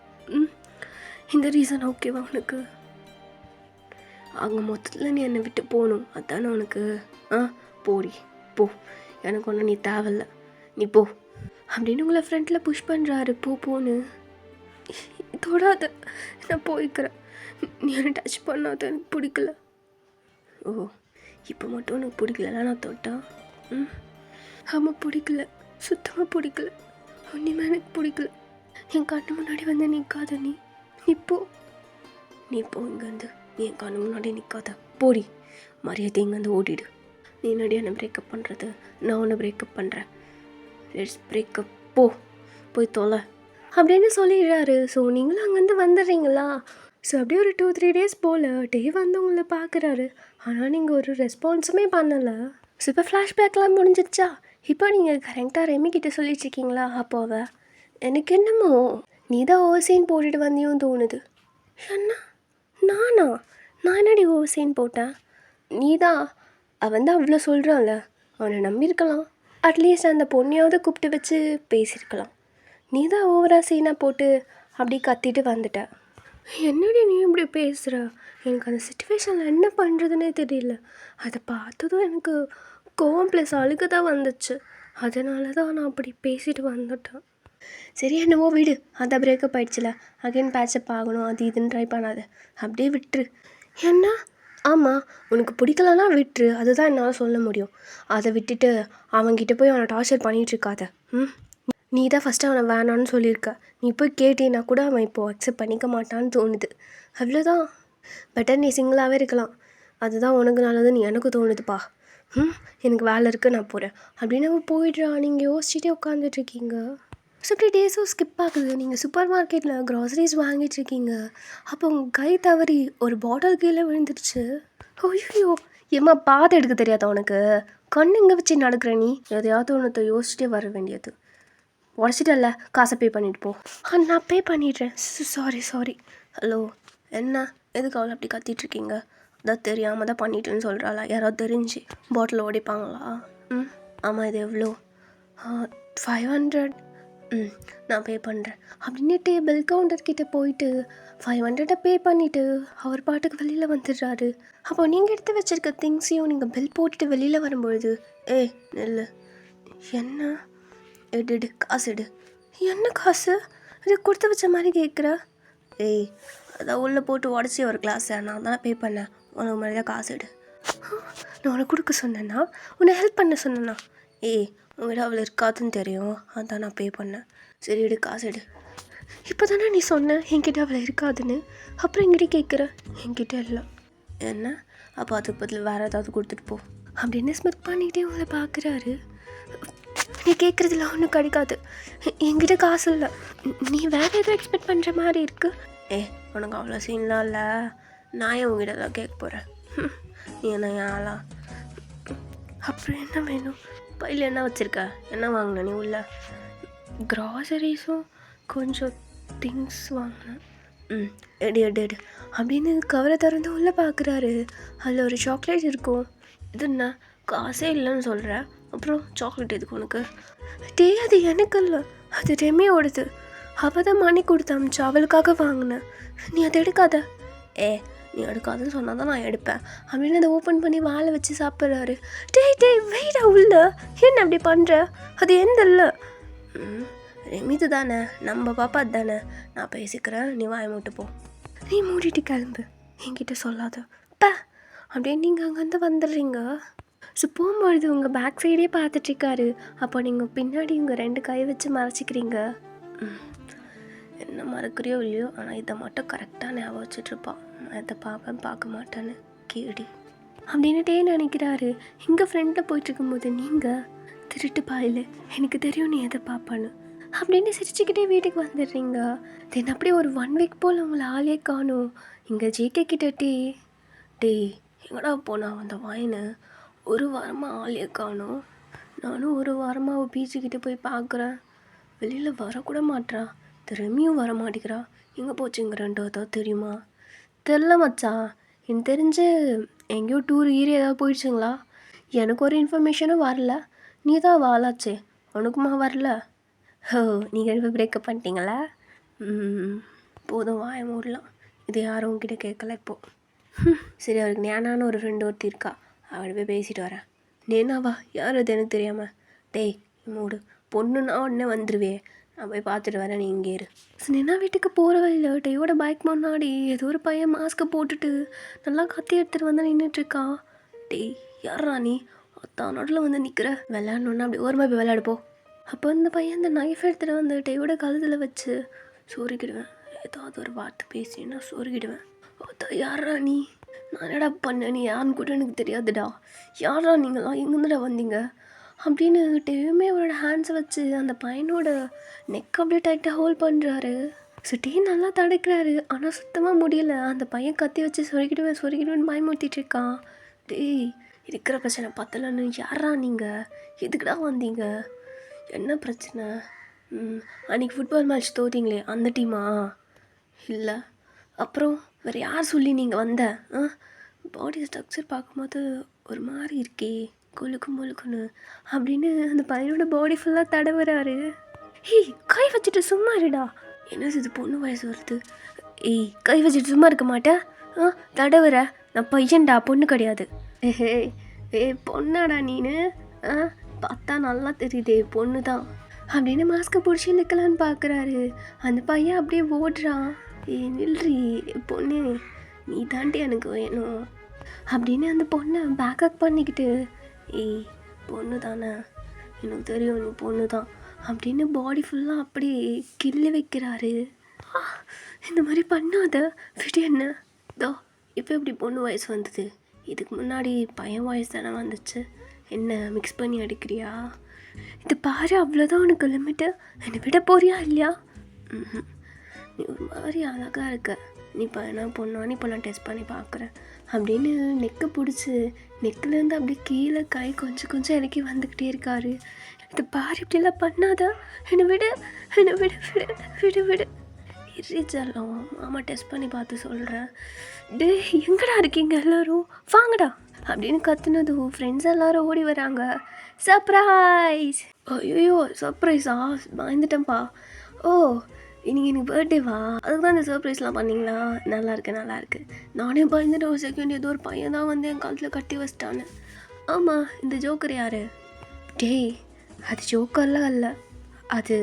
இந்த ரீசன் ஓகேவா உனக்கு? அங்கே மொத்தத்தில் நீ என்னை விட்டு போகணும், அதானே உனக்கு? போடி போ, எனக்கு ஒன்றும் நீ தேவையில்ல, நீ போ அப்படின்னு உங்களை ஃப்ரெண்டில் புஷ் பண்ணுறாரு. போன்னு தொடாத, நான் போய்க்கிறேன், நீ என்னை டச் பண்ணாத, எனக்கு பிடிக்கல. ஓ, இப்போ மட்டும் உனக்கு பிடிக்கல நான் தொட்டா? ஆமாம், பிடிக்கல, சுத்தமாக பிடிக்கல. ஒன்றுமே எனக்கு பிடிக்கல. என் கண்ணு முன்னாடி வந்து நிற்காத, நீ போ இங்கேருந்து. நீ என் கண்ணு முன்னாடி நிற்காத, போடி. மரியாதை இங்கேருந்து ஓடிடு. நீ என்னடி என்ன பிரேக்கப் பண்ணுறது? நான் உன்னை பிரேக்கப் பண்ணுறேன். லெட்ஸ் பிரேக்கப், போய் தொலை அப்படின்னு சொல்லிடுறாரு. ஸோ நீங்களும் அங்கேருந்து வந்துடுறீங்களா? ஸோ அப்படியே ஒரு 2-3 டேஸ் போல் டே வந்து உங்களை பார்க்குறாரு. ஆனால் நீங்கள் ஒரு ரெஸ்பான்ஸுமே பண்ணலை. ஸோ இப்போ ஃப்ளாஷ்பேக்லாம் முடிஞ்சிடுச்சா? இப்போ நீங்கள் கரெக்டாக ரெமி கிட்டே சொல்லிட்டுருக்கீங்களா? அப்போவ எனக்கு என்னமோ நீ தான் ஓவர்சீன் போட்டுட்டு வந்தியும் தோணுது. என்ன? நான் என்னடி ஓவர்சீன் போட்டேன்? நீ தான். அவன் தான் அவ்வளோ சொல்கிறான்ல, அவனை நம்பியிருக்கலாம். அட்லீஸ்ட் அந்த பொண்ணையாவது கூப்பிட்டு வச்சு பேசியிருக்கலாம். நீ தான் ஓவராக சீனாக போட்டு அப்படி கத்திட்டு வந்துட்ட. என்னடி நீ இப்படி பேசுகிற? எனக்கு அந்த சுச்சுவேஷனில் என்ன பண்ணுறதுனே தெரியல. அதை பார்த்ததும் எனக்கு கோவம் ப்ளஸ் அழுக தான் வந்துச்சு. அதனால தான் நான் அப்படி பேசிட்டு வந்துட்டேன். சரி, என்னவோ விடு, அதான் பிரேக்கப் ஆகிடுச்சில, அகைன் பேட்சப் ஆகணும் அது இதுன்னு ட்ரை பண்ணாத, அப்படியே விட்டுரு. என்ன? ஆமாம், உனக்கு பிடிக்கலன்னா விட்டுரு, அதுதான் என்னால் சொல்ல முடியும். அதை விட்டுட்டு அவன்கிட்ட போய் அவனை டார்ச்சர் பண்ணிகிட்ருக்காத. நீ தான் ஃபஸ்ட்டு அவனை வேணான்னு சொல்லியிருக்க. நீ போய் கேட்டீன்னா கூட அவன் இப்போது அக்செப்ட் பண்ணிக்க மாட்டான்னு தோணுது. அவ்வளோதான். பெட்டர் நீ சிங்கிளாகவே இருக்கலாம், அதுதான் உனக்கு நல்லதுன்னு எனக்கு தோணுதுப்பா. எனக்கு வேலை இருக்குது, நான் போகிறேன் அப்படின்னு அவன் போயிடுறான். நீங்கள் யோசிச்சுட்டே உட்காந்துட்ருக்கீங்க. ஸோ அப்படி டேஸும் ஸ்கிப் ஆகுது. நீங்கள் சூப்பர் மார்க்கெட்டில் க்ராசரிஸ் வாங்கிட்டுருக்கீங்க. அப்போ உங்கள் கை தவறி ஒரு பாட்டில் கீழே விழுந்துருச்சு. ஐயோ, ஏம்மா பாதை எடுக்க தெரியாதா உனக்கு? கண் எங்கே வச்சு நடக்கிற நீ? எதையாவது ஒன்றத்தை யோசிச்சுட்டே வர வேண்டியது. உடச்சிட்டல்ல, காசை பே பண்ணிட்டு போ. நான் பே பண்ணிடுறேன். சாரி. ஹலோ, என்ன எதுக்கு அவளை அப்படி கத்திட்ருக்கீங்க? அதான் தெரியாமல் தான் பண்ணிட்டேன்னு சொல்கிறாளா? யாராவது தெரிஞ்சு பாட்டில் ஓடிப்பாங்களா? ஆமாம், இது எவ்வளோ? 500. நான் பே பண்ணுறேன் அப்படின்ட்டு பில் கவுண்டர்கிட்ட போயிட்டு 500 பே பண்ணிவிட்டு அவர் பாட்டுக்கு வெளியில் வந்துடுறாரு. அப்போ நீங்கள் எடுத்து வச்சுருக்க திங்ஸையும் நீங்கள் பில் போட்டுட்டு வெளியில் வரும்பொழுது, நெல் என்ன எடு காசு எடு. என்ன காசு? இது கொடுத்து வச்ச மாதிரி கேட்குற. அதான் உள்ளே போட்டு உடச்சி ஒரு கிளாஸை நான் தானே பே பண்ணேன், உனக்கு மாதிரி தான் காசு எடு. நான் உனக்கு கொடுக்க சொன்னேன்னா, உன்னை ஹெல்ப் பண்ண சொன்னேன்னா? உங்கள்கிட்ட அவள் இருக்காதுன்னு தெரியும், அதான் நான் பே பண்ணேன். சரி, எடு காசு எடு. இப்போ தானே நீ சொன்ன என்கிட்ட அவளை இருக்காதுன்னு, அப்புறம் என்கிட்ட கேட்குற. என்கிட்ட இல்லை. என்ன? அப்போ அதுக்கு பதில் வேறு ஏதாவது கொடுத்துட்டு போ அப்படின்னு ஸ்மித் பண்ணிக்கிட்டே உங்களை பார்க்குறாரு. நீ கேட்குறதுல ஒன்றும் கிடைக்காது, என்கிட்ட காசு இல்லை. நீ வேறு எதுவும் எக்ஸ்பெக்ட் பண்ணுற மாதிரி இருக்கு. உனக்கு அவ்வளோ சீன்லாம் இல்லை, நான் ஏன் உங்ககிட்ட தான் கேட்க போகிறேன். நீ என்ன ஆளா? அப்புறம் என்ன வேணும்? பையில் என்ன வச்சுருக்க? என்ன வாங்கின நீ? உள்ள க்ராசரிஸும் கொஞ்சம் திங்ஸ் வாங்கினேன். எடு அப்படின்னு கவரை திறந்து உள்ளே பார்க்குறாரு. அதில் ஒரு சாக்லேட் இருக்கும். இது என்ன காசே இல்லைன்னு சொல்கிற, அப்புறம் சாக்லேட் எதுக்கு உனக்கு? அது எனக்கு இல்லை, அது ரெமியோடது. அவள் தான் மணி கொடுத்து அமிச்சு அவளுக்காக வாங்கினேன். நீ அதை எடுக்காத. நீ எடுக்காதுன்னு சொன்னால் தான் நான் எடுப்பேன் அப்படின்னு அதை ஓப்பன் பண்ணி வாழை வச்சு சாப்பிட்றாரு. வெயிடா உள்ள என்ன அப்படி பண்ணுற? அது எந்த இல்லை ரெமிது தானே, நம்ம பாப்பா தானே. நான் பேசிக்கிறேன், நீ வாய மூட்டு போ. நீ மூடிட்டு கிளம்பு, என்கிட்ட சொல்லாத பா அப்படின்னு நீங்கள் அங்கேருந்து வந்துடுறீங்க. ஸோ போகும்பொழுது உங்கள் பேக் சைடே பார்த்துட்ருக்காரு. அப்போ நீங்கள் பின்னாடி உங்கள் 2 கை வச்சு மறைச்சிக்கிறீங்க. என்ன மறக்கிறியோ இல்லையோ, ஆனால் இதை மட்டும் கரெக்டாக ஞாபகம் வச்சுட்ருப்பான். நான் இதை பார்க்க மாட்டேன்னு கேடி அப்படின்னுட்டே நினைக்கிறாரு. எங்கள் ஃப்ரெண்டில் போயிட்டுருக்கும்போது நீங்கள் திருட்டு பாயில் எனக்கு தெரியும் நீ எதை பார்ப்பான்னு அப்படின்னு சிரிச்சுக்கிட்டே வீட்டுக்கு வந்துடுறீங்க. தென் அப்படியே ஒரு 1 வீக் போல் உங்களை ஆளே காணும். இங்கே ஜேகே கிட்ட டே எங்கடா போனா அந்த வாயினை? ஒரு வாரமாக ஆளையே காணோம். நானும் ஒரு வாரமாக அவள் பீச்சுக்கிட்டே போய் பார்க்குறேன், வெளியில் வரக்கூட மாட்றா. திரும்பியும் வர மாட்டேங்கிறா. எங்கே போச்சுங்கிறேன்ட்டு ஏதாவது தெரியுமா? தெரில மச்சான். எனக்கு தெரிஞ்சு எங்கேயோ டூர் ஈரி ஏதாவது போயிடுச்சுங்களா? எனக்கு ஒரு இன்ஃபர்மேஷனும் வரல. நீ தான் வாழாச்சே, உனக்குமா வரல? ஓ, நீங்கள் இப்போ பிரேக்கப் பண்ணிட்டீங்களா? போதும், வாய மூடலாம். இது யாரும் உங்ககிட்ட கேட்கல இப்போது. சரி, அவருக்கு நேனான ஒரு ஃப்ரெண்டு ஒருத்தி இருக்கா, அவள் போய் பேசிட்டு வரேன். நேனாவா? யார் அது எனக்கு தெரியாமல்? டேய் மூடு, பொண்ணுன்னா உடனே வந்துடுவே. நான் போய் பார்த்துட்டு வரேன், நீ இங்கே இரு. நேனா வீட்டுக்கு போகிற வழியில் டேயோட பைக் முன்னாடி ஏதோ ஒரு பையன் மாஸ்க்கை போட்டுட்டு நல்லா கத்தி எடுத்துகிட்டு வந்து நின்றுட்டுருக்கான். டேய் யாரா நீ? அத்தான் நடுவில் வந்து நிற்கிற. விளையாடணுன்னா அப்படி ஓரமாக போய் விளையாடுப்போ. அப்போ இந்த பையன் அந்த நைஃப் எடுத்துகிட்டு வந்து டேயோட கழுத்தில் வச்சு சொருகிடுவேன். ஏதாவது ஒரு வார்த்தை பேசினா சொருகிடுவேன். அதான் யாரா நீ? நான் என்னடா பண்ணேன்? நீ யாருன்னு கூட எனக்கு தெரியாதுடா. யாரா நீங்களாம்? எங்கேருந்துடா வந்தீங்க? அப்படின்னு டேயுமே அவரோட ஹேண்ட்ஸை வச்சு அந்த பையனோட நெக் அப்படியே டைட்டாக ஹோல்ட் பண்ணுறாரு. ஸோ டே நல்லா தடுக்கிறாரு, ஆனால் சுத்தமாக முடியல. அந்த பையன் கத்தி வச்சு சொருகிடுவேன்னு பயமுறுத்திட்டு இருக்கான். டேய், இருக்கிற பிரச்சனை பத்தலன்னு யாரா நீங்கள்? எதுக்குடா வந்தீங்க? என்ன பிரச்சனை? அன்றைக்கி ஃபுட்பால் மேட்ச் தோத்தீங்களே, அந்த டீமா? இல்லை. அப்புறம் வேறு யார் சொல்லி நீங்கள் வந்த? பாடி ஸ்ட்ரக்சர் பார்க்கும்போது ஒரு மாதிரி இருக்கே, கொழுக்கு முழுக்குன்னு அப்படின்னு அந்த பையனோட பாடி ஃபுல்லாக தடவுறாரு. ஏய், கை வச்சுட்டு சும்மா இருடா. என்ன இது பொண்ணு வயசு வருது? ஏய், கை வச்சுட்டு சும்மா இருக்க மாட்டேன். தடவுற? நான் பையன்டா, பொண்ணு கிடையாது. பொண்ணாடா நீனு? பார்த்தா நல்லா தெரியுதே, பொண்ணு தான் அப்படின்னு மாஸ்கை பிடிச்சி இழுக்கலான்னு பார்க்குறாரு. அந்த பையன் அப்படியே ஓடுறான். நில்றி பொண்ணு, நீ தாண்டி எனக்கு வேணும் அப்படின்னு அந்த பொண்ணை பேக்கப் பண்ணிக்கிட்டு, ஏய் பொண்ணு தானே, எனக்கு தெரியும் நீ பொண்ணு தான் அப்படின்னு பாடி ஃபுல்லாக அப்படியே கிள்ளி வைக்கிறாரு. இந்த மாதிரி பண்ணாத, விடு என்ன. இதோ இப்போ எப்படி பொண்ணு வயசு வந்தது? இதுக்கு முன்னாடி பையன் வாய்ஸ் தானே வந்துச்சு. என்ன மிக்ஸ் பண்ணி அடிக்கிறியா? இது பாரு, அவ்வளோதான் உனக்கு லிமிட்டு. என்னை விட போறியா இல்லையா? நீ ஒரு மாதிரி அழகாக இருக்க. நீ பையனா பொண்ணா? நீ இப்போ நான் டெஸ்ட் பண்ணி பார்க்குறேன் அப்படின்னு நெக்கை பிடிச்சி நெக்கிலேருந்து அப்படியே கீழே கை கொஞ்சம் கொஞ்சம் இறக்கி வந்துக்கிட்டே இருக்காரு. இது பாரு, இப்படிலாம் பண்ணாத. என்னை விடு, என்னை விடு விடு விடு விடு. இறைச்சலாம், மாமா டெஸ்ட் பண்ணி பார்த்து சொல்கிறேன். டே எங்கடா இருக்கீங்க எல்லோரும்? வாங்கடா அப்படின்னு கற்றுனதும் ஃப்ரெண்ட்ஸ் எல்லோரும் ஓடி வராங்க. சர்ப்ரைஸ்! ஐயோ சர்ப்ரைஸா? பயந்துட்டேன்ப்பா. ஓ, இன்னைக்கு எனக்கு பர்த்டேவா? அதுக்கு தான் இந்த சர்ப்ரைஸ்லாம் பண்ணிங்களா? நல்லா இருக்கு. நானே பயந்துட்டேன் ஒரு செகண்ட். ஏதோ ஒரு பையன் தான் வந்து என் காலத்தில் கட்டி வச்சிட்டான்னு. ஆமாம், இந்த ஜோக்கர் யார்? டேய், அது ஜோக்கர்லாம் இல்லை, அது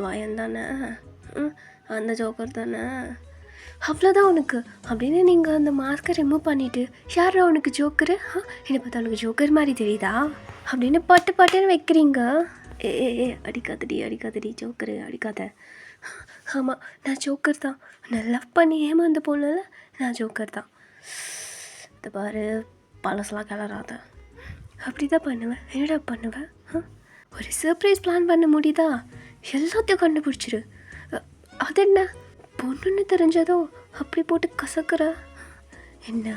வாயன் தானே. அந்த ஜோக்கர் தானே. அவ்வளோதான் உனக்கு அப்படின்னு நீங்கள் அந்த மாஸ்கை ரிமூவ் பண்ணிவிட்டு, யாரா உனக்கு ஜோக்கரு? என்னை பார்த்தா உனக்கு ஜோக்கர் மாதிரி தெரியுதா அப்படின்னு பட்டுன்னு வைக்கிறீங்க. ஏ அடிக்காதடி ஜோக்கரு, அடிக்காத. ஆமாம், நான் ஜோக்கர் தான். நான் லவ் பண்ணி ஏமாந்த போனால நான் ஜோக்கர் தான். இந்த பாரு, பழசெல்லாம் கிளறாத. அப்படி தான் பண்ணுவேன். என்னடா பண்ணுவேன்? ஒரு சர்ப்ரைஸ் பிளான் பண்ண முடியுதா? எல்லாத்தையும் கண்டுபிடிச்சிரு. அது என்ன, பொண்ணுன்னு தெரிஞ்சதோ அப்படி போட்டு கசக்குற என்ன?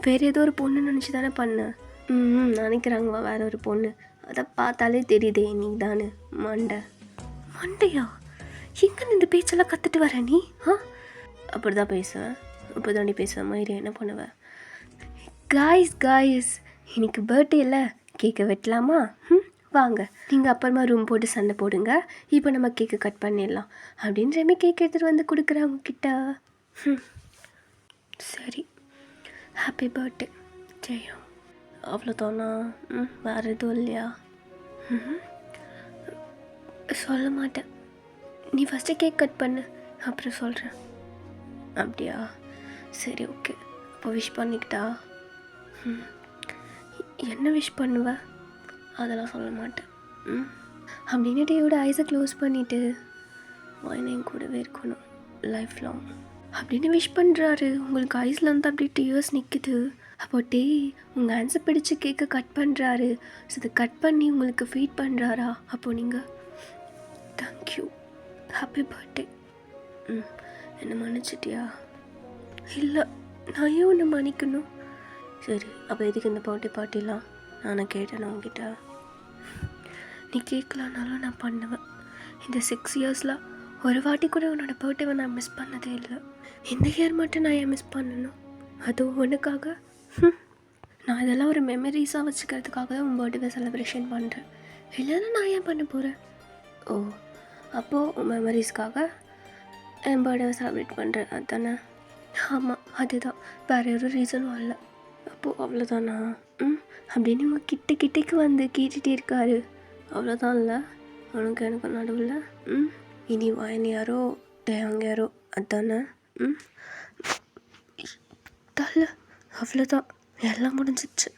வேறு ஏதோ ஒரு பொண்ணு நினச்சி தானே பண்ண. நினைக்கிறாங்களா வேற ஒரு பொண்ணு? அதை பார்த்தாலே தெரியுதே நீ தானே மண்டையா? எங்கே இந்த பேச்செல்லாம் கற்றுட்டு வர நீ? அப்படி தான் பேசுவேன், அப்படி தாண்டி பேசுவேன். மாதிரி என்ன பண்ணுவேன்? காய்ஸ் இன்னைக்கு பர்த்டே இல்லை, கேக்கை வெட்டலாமா? வாங்க, நீங்கள் அப்புறமா ரூம் போட்டு சண்டை போடுங்க, இப்போ நம்ம கேக்கு கட் பண்ணிடலாம் அப்படின்றமே கேக் எடுத்துகிட்டு வந்து கொடுக்குறவங்க கிட்ட. சரி, ஹாப்பி பர்த்டே ஜெயம். அவ்வளோதானா? வேறு எதுவும் இல்லையா? சொல்ல மாட்டேன், நீ ஃபஸ்ட்டு கேக் கட் பண்ணு, அப்புறம் சொல்கிறேன். அப்படியா? சரி, ஓகே. அப்போ விஷ் பண்ணிக்கிட்டா? என்ன விஷ் பண்ணுவேன்? அதெல்லாம் சொல்ல மாட்டேன். அப்படின்னு டேயோட ஐஸை க்ளோஸ் பண்ணிவிட்டு, வாயினையும் கூடவே இருக்கணும் லைஃப் லாங் அப்படின்னு விஷ் பண்ணுறாரு. உங்களுக்கு ஐஸில் வந்து அப்படியே டியர்ஸ் நிற்குது. அப்போ டே உங்கள் ஹேண்ட்ஸை பிடிச்சி கேக்கை கட் பண்ணுறாரு. ஸோ அதை கட் பண்ணி உங்களுக்கு ஃபீட் பண்ணுறாரா? அப்போ நீங்கள் தேங்க்யூ, ஹாப்பி பர்த்டே. என்ன மன்னிச்சிட்டியா? இல்லை, நான் ஏன் உன்னை மன்னிக்கணும்? சரி, அப்போ எதுக்கு இந்த பார்ட்டிலாம் நான் கேட்டேன் உங்ககிட்ட? நீ கேட்கலான்னாலும் நான் பண்ணுவேன். இந்த 6 இயர்ஸில் ஒரு வாட்டி கூட உன்னோட பர்த்டேவை நான் மிஸ் பண்ணதே இல்லை. இந்த இயர் மட்டும் நான் ஏன் மிஸ் பண்ணணும்? அதுவும் உனக்காக. நான் இதெல்லாம் ஒரு மெமரிஸாக வச்சுக்கிறதுக்காக தான் உன் பர்த்டே செலிப்ரேஷன் பண்ணுறேன். இல்லைன்னா நான் ஏன் பண்ண போகிறேன்? ஓ, அப்போது உன் மெமரிஸ்க்காக என் பர்த்டேவை செலிப்ரேட் பண்ணுறேன் அதுதானே? ஆமாம், அதுதான், வேறு ஒரு ரீசனும் இல்லை. அப்போது அவ்வளோதானா? அப்படின்னு உங்கள் கிட்டக்கு வந்து கேட்டுகிட்டே இருக்காரு. அவ்வளோதான் இல்லை உனக்கு எனக்கு நடுவில்? இனி வாயின் யாரோ தேங்க யாரோ அதுதானே? தள்ள, அவ்வளோதான், எல்லாம் முடிஞ்சிச்சு.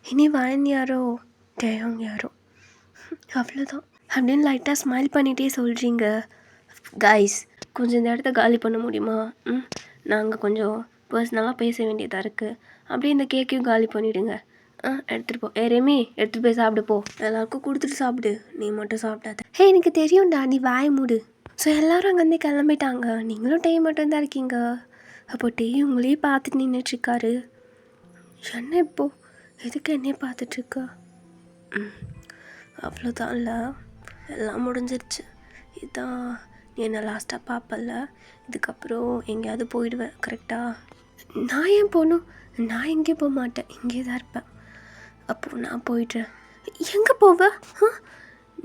இனி வாயின் யாரோ தேங்க யாரோ அவ்வளோதான் அப்படின்னு லைட்டாக ஸ்மைல் பண்ணிகிட்டே சொல்கிறீங்க. கைஸ், கொஞ்சம் இந்த இடத்த காலி பண்ண முடியுமா? நாங்கள் கொஞ்சம் பர்சனலாக பேச வேண்டியதாக இருக்குது. அப்படியே இந்த கேக்கையும் காலி பண்ணிவிடுங்க. எடுத்துகிட்டு போ. ரெமி, எடுத்துகிட்டு போய் சாப்பிடு போ. எல்லாருக்கும் கொடுத்துட்டு சாப்பிடு, நீ மட்டும் சாப்பிடாத. எனக்கு தெரியும்டா, நீ வாய் மூடு. ஸோ எல்லோரும் அங்கேருந்தே கிளம்பிட்டாங்க. நீங்களும் டே மட்டும்தான் இருக்கீங்க. அப்போ டே உங்களே பார்த்துட்டு நின்றுட்டுருக்காரு. என்ன இப்போது எதுக்கு என்னையே பார்த்துட்ருக்கா? அவ்வளோதான் இல்லை, எல்லாம் முடிஞ்சிருச்சு. இதுதான் நீ என்ன லாஸ்ட்டாக பார்ப்பல. இதுக்கப்புறம் எங்கேயாவது போயிடுவேன், கரெக்டாக? நான் ஏன் போகணும்? நான் எங்கேயும் போக மாட்டேன், இங்கே தான் இருப்பேன். அப்போது நான் போயிடுறேன். எங்கே போவேன்?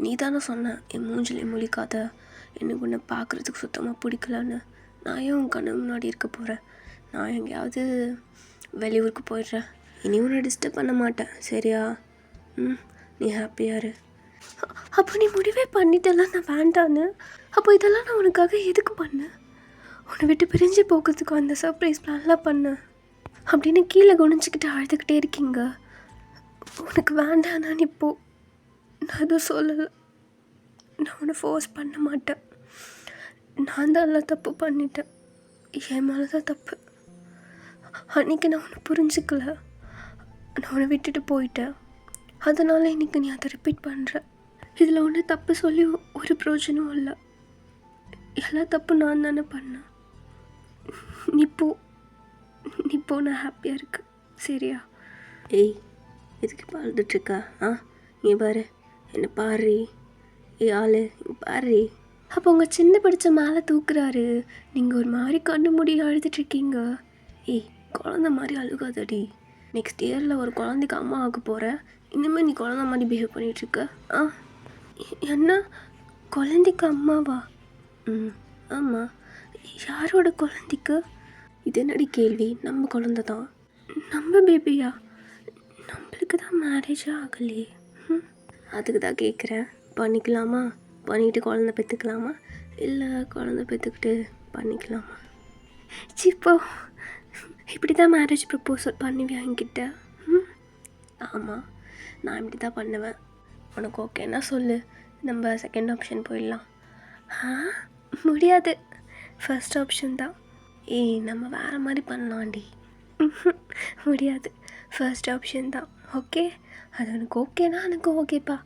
நீ தானே சொன்ன என் மூஞ்சிலே முழிக்காத, எனக்கு ஒன்று பார்க்குறதுக்கு சுத்தமாக பிடிக்கலன்னு. நான் ஏன் உன் கண்ணு முன்னாடி இருக்க போகிறேன்? நான் எங்கேயாவது வெளியூருக்கு போயிடுறேன். இனி உன்னை டிஸ்டர்ப் பண்ண மாட்டேன், சரியா? நீ ஹாப்பியாக இரு. அப்போ நீ முடிவே பண்ணிட்டெல்லாம் நான் வேண்டான்னு. அப்போ இதெல்லாம் நான் உனக்காக எதுக்கு பண்ணேன்? உன்னை விட்டு பிரிஞ்சு போகிறதுக்கு அந்த சர்ப்ரைஸ் பிளான்லாம் பண்ணேன் அப்படின்னு கீழே குனிஞ்சிக்கிட்டு அழுதுகிட்டே இருக்கீங்க. உனக்கு வேண்டாம், நான் இப்போது நான் எதுவும் சொல்லலை. நான் உன்னை ஃபோர்ஸ் பண்ண மாட்டேன். நான் தான் எல்லாம் தப்பு பண்ணிட்டேன். என் மேலே தான் தப்பு. அன்றைக்கி நான் உன்னை புரிஞ்சிக்கல, நான் உன்னை விட்டுட்டு போயிட்டேன். அதனால் இன்றைக்கி நீ அதை ரிப்பீட் பண்ணுற. இதில் ஒன்று தப்பு சொல்லி ஒரு பிரயோஜனம் இல்லை. எல்லா தப்பு நான் தானே பண்ணேன். நீ போ, நான் ஹாப்பியாக இருக்கு, சரியா? எதுக்கு பாழுதுட்ருக்கா? நீ பாரு, என்ன பாரு, ஆளு பாரு. அப்போ உங்கள் சின்ன பிடிச்ச மேலே தூக்குறாரு. நீங்கள் ஒரு மாதிரி கண்ணு மூடி அழுதுட்ருக்கீங்க. குழந்த மாதிரி அழுகாதடி. நெக்ஸ்ட் இயரில் ஒரு குழந்தைக்கு அம்மா ஆக போகிற. இனிமேல் நீ குழந்த மாதிரி பிஹேவ் பண்ணிகிட்ருக்க. என்ன, குழந்தைக்கு அம்மாவா? ஆமாம். யாரோட குழந்தைக்கு? இது என்னடி கேள்வி? நம்ம குழந்த தான். நம்ம பேபியா? நம்மளுக்கு தான் மேரேஜே ஆகலையே. அதுக்கு தான் கேட்குறேன். பண்ணிக்கலாமா? பண்ணிட்டு குழந்த பெற்றுக்கலாமா, இல்லை குழந்த பெற்றுக்கிட்டு பண்ணிக்கலாமா? சிப்போ, இப்படி தான் மேரேஜ் ப்ரப்போசல் பண்ணுவியா என்கிட்ட? ஆமாம், நான் இப்படி தான் பண்ணுவேன். உனக்கு ஓகேன்னா சொல்லு, நம்ம செகண்ட் ஆப்ஷன் போயிடலாம். முடியாது, ஃபர்ஸ்ட் ஆப்ஷன் தான். நம்ம வேறு மாதிரி பண்ணலாண்டி. முடியாது, ஃபர்ஸ்ட் ஆப்ஷன் தான். ஓகே, அது உனக்கு ஓகேனா எனக்கு ஓகேப்பா.